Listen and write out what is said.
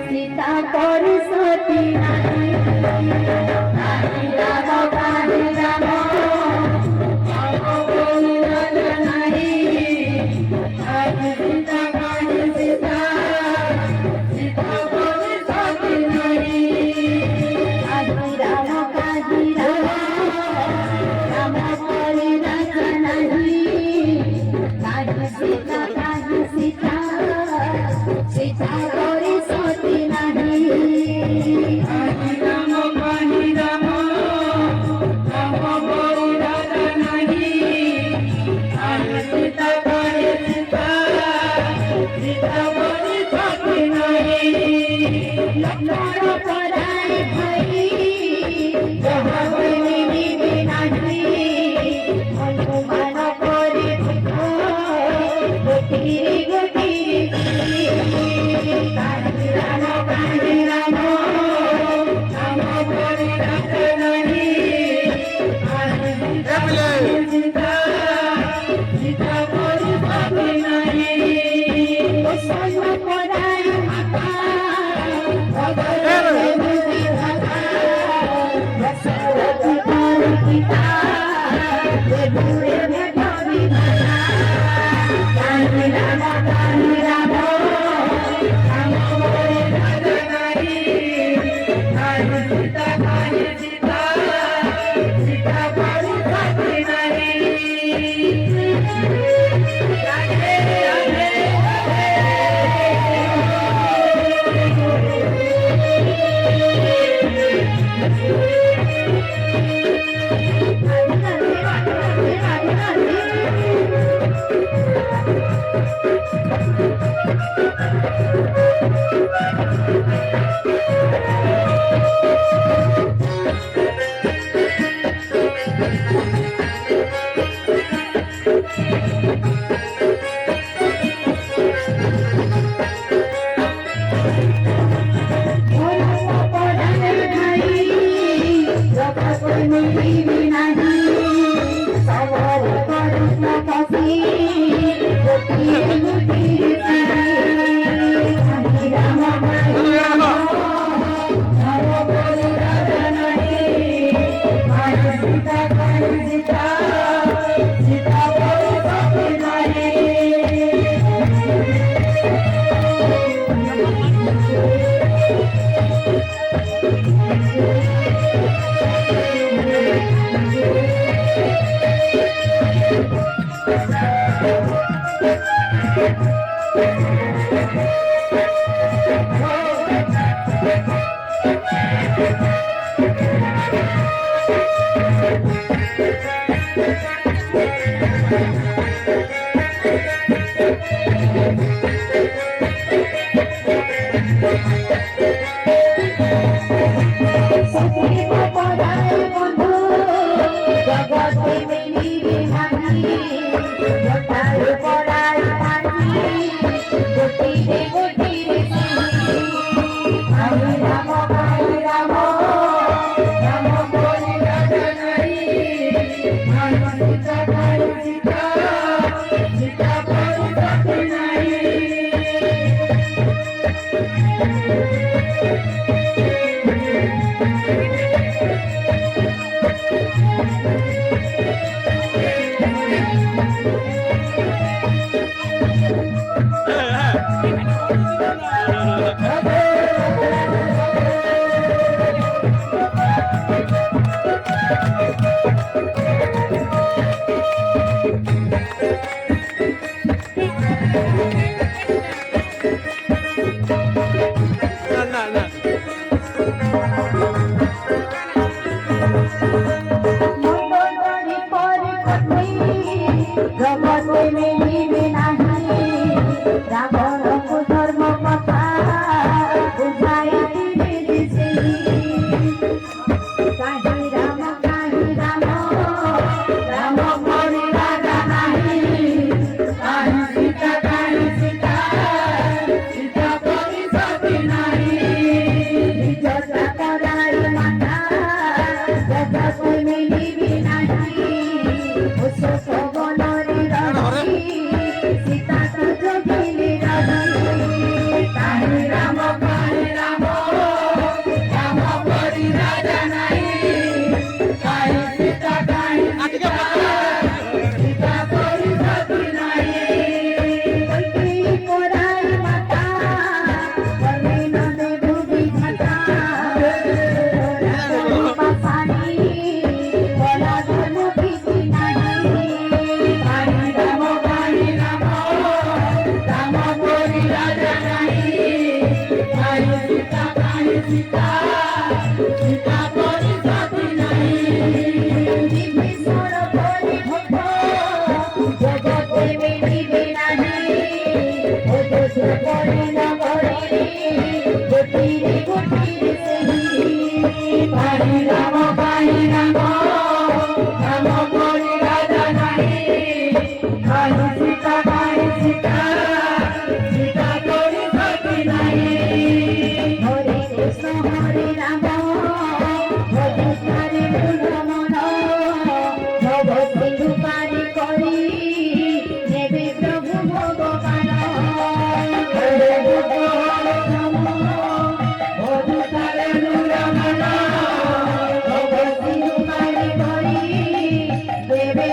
सीता करी सती नाही राम काहे राम नाही सीता काहे सीता सीता करी सती नाही राम काहे राम करी राम नाही काहे सीता सीता करी सती नाही राम काहे राम राम करी राम नाही काहे सीता काहे सीता सीता करी सती नाही लक्ष्मण पराई भई जहाँ बनी निधि नाही हनुमान करी गोटिरी गोटिरी राम काहे राम राम करी राम नाही काहे सीता सीता करी सती नाही संग पराई माता दशरथ करी पिता काहे राम काहे राम राम करी राम नाही काहे सीता काहे सीता सीता करी सती नाही राधे राधे सीता परी सती नाही कल्की कोराई माता वरवी नदे डुबी माता पाणी बोला धर्म भीती नाही पाणी राम राम परी राजा नाही काही सीता काही सीता सीता परी सती नाही बिंबिसार परी भक्त जगते मिळी नाही ओजस परी नगरी गोटीरे गोटीरे सेही पाणी राम राम परी राजा नाही काही सीता काही सीता सीता परी सती नाही हरे कृष्ण हरे राम भजतारे पूर्ण मन भगवती रूपारी करी देवे प्रभु भगवान हरे कृष्ण हरे राम भजतारे पूर्ण मन भगवती रूपारी करी देवे